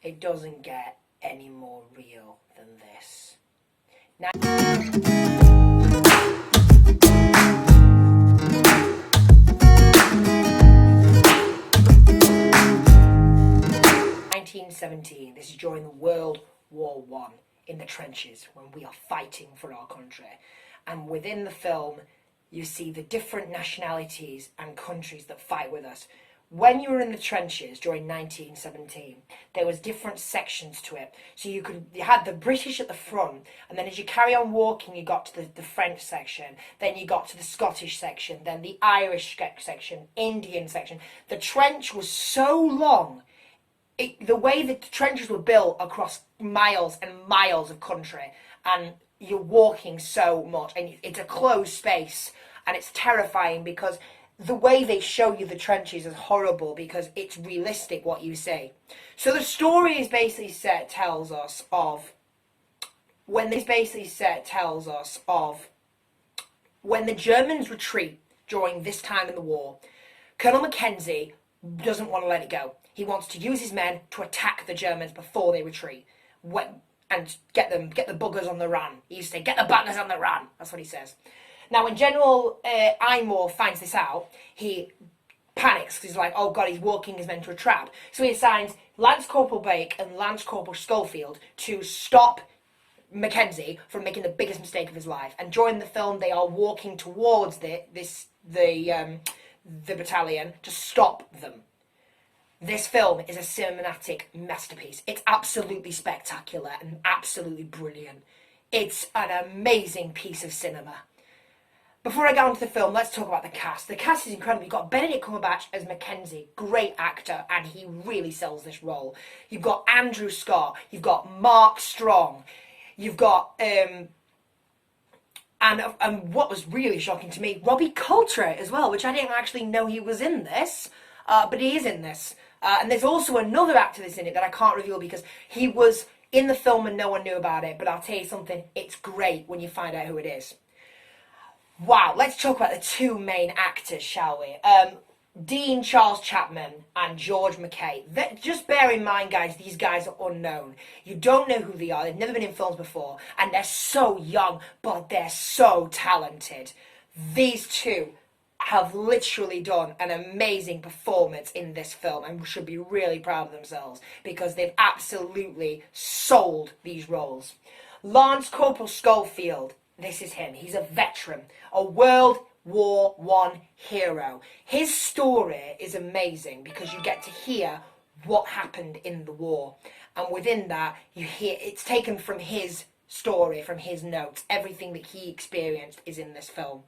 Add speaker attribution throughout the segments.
Speaker 1: It doesn't get any more real than this. Now, 1917, this is during World War I, in the trenches, when we are fighting for our country. And within the film, you see the different nationalities and countries that fight with us. When you were in the trenches during 1917, there was different sections to it. So you had the British at the front, and then as you carry on walking, you got to the French section, then you got to the Scottish section, then the Irish section, Indian section. The trench was so long. The way the trenches were built across miles and miles of country, and you're walking so much, and it's a closed space, and it's terrifying because the way they show you the trenches is horrible because it's realistic what you see. So the story is basically tells us of when the Germans retreat during this time in the war. Colonel Mackenzie doesn't want to let it go. He wants to use his men to attack the Germans before they retreat, and get the buggers on the run. He used to say, "Get the buggers on the run." That's what he says. Now, when General Eymour finds this out, he panics because he's like, "Oh God, he's walking his men to a trap." So he assigns Lance Corporal Bake and Lance Corporal Schofield to stop Mackenzie from making the biggest mistake of his life. And during the film, they are walking towards the battalion to stop them. This film is a cinematic masterpiece. It's absolutely spectacular and absolutely brilliant. It's an amazing piece of cinema. Before I go on to the film, let's talk about the cast. The cast is incredible. You've got Benedict Cumberbatch as Mackenzie, great actor, and he really sells this role. You've got Andrew Scott, you've got Mark Strong, you've got, and what was really shocking to me, Robbie Coltrane as well, which I didn't actually know he was in this, but he is in this. And there's also another actor that's in it that I can't reveal because he was in the film and no one knew about it, but I'll tell you something, it's great when you find out who it is. Wow, let's talk about the two main actors, shall we? Dean Charles Chapman and George McKay. Just bear in mind, guys, these guys are unknown. You don't know who they are, they've never been in films before, and they're so young, but they're so talented. These two have literally done an amazing performance in this film and should be really proud of themselves because they've absolutely sold these roles. Lance Corporal Schofield, this is him. He's a veteran, a World War I hero. His story is amazing because you get to hear what happened in the war, and within that you hear it's taken from his story, from his notes. Everything that he experienced is in this film.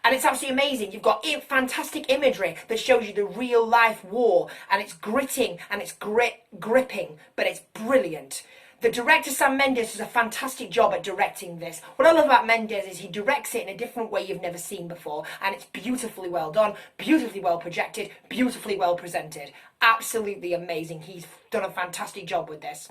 Speaker 1: And it's absolutely amazing. You've got fantastic imagery that shows you the real life war, and it's gritting and it's gripping, but it's brilliant. The director, Sam Mendes, does a fantastic job at directing this. What I love about Mendes is he directs it in a different way you've never seen before, and it's beautifully well done, beautifully well projected, beautifully well presented. Absolutely amazing. He's done a fantastic job with this.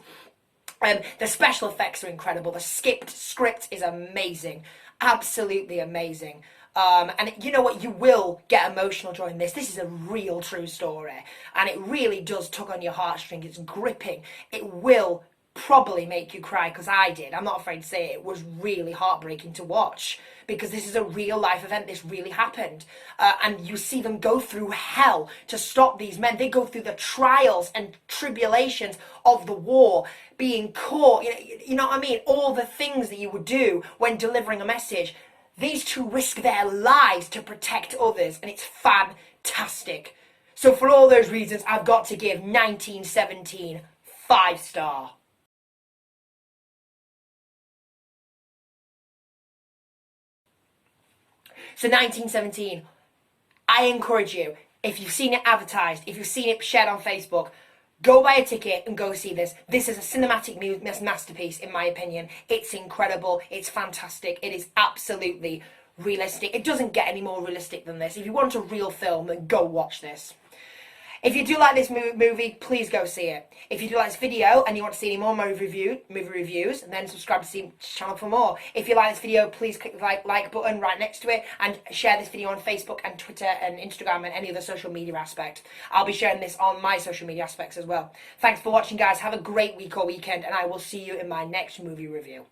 Speaker 1: The special effects are incredible. The script is amazing. Absolutely amazing. And you know what, you will get emotional during this. This is a real true story, and it really does tug on your heartstrings. It's gripping. It will probably make you cry, because I did. I'm not afraid to say it. It was really heartbreaking to watch because this is a real life event. This really happened, and you see them go through hell to stop these men. They go through the trials and tribulations of the war, being caught, you know what I mean, all the things that you would do when delivering a message. These two risk their lives to protect others, and it's fantastic. So for all those reasons, I've got to give 1917 5 star. So 1917, I encourage you, if you've seen it advertised, if you've seen it shared on Facebook, go buy a ticket and go see this. This is a cinematic masterpiece, in my opinion. It's incredible. It's fantastic. It is absolutely realistic. It doesn't get any more realistic than this. If you want a real film, then go watch this. If you do like this movie, please go see it. If you do like this video and you want to see any more movie reviews, then subscribe to the channel for more. If you like this video, please click the like button right next to it and share this video on Facebook and Twitter and Instagram and any other social media aspect. I'll be sharing this on my social media aspects as well. Thanks for watching, guys. Have a great week or weekend, and I will see you in my next movie review.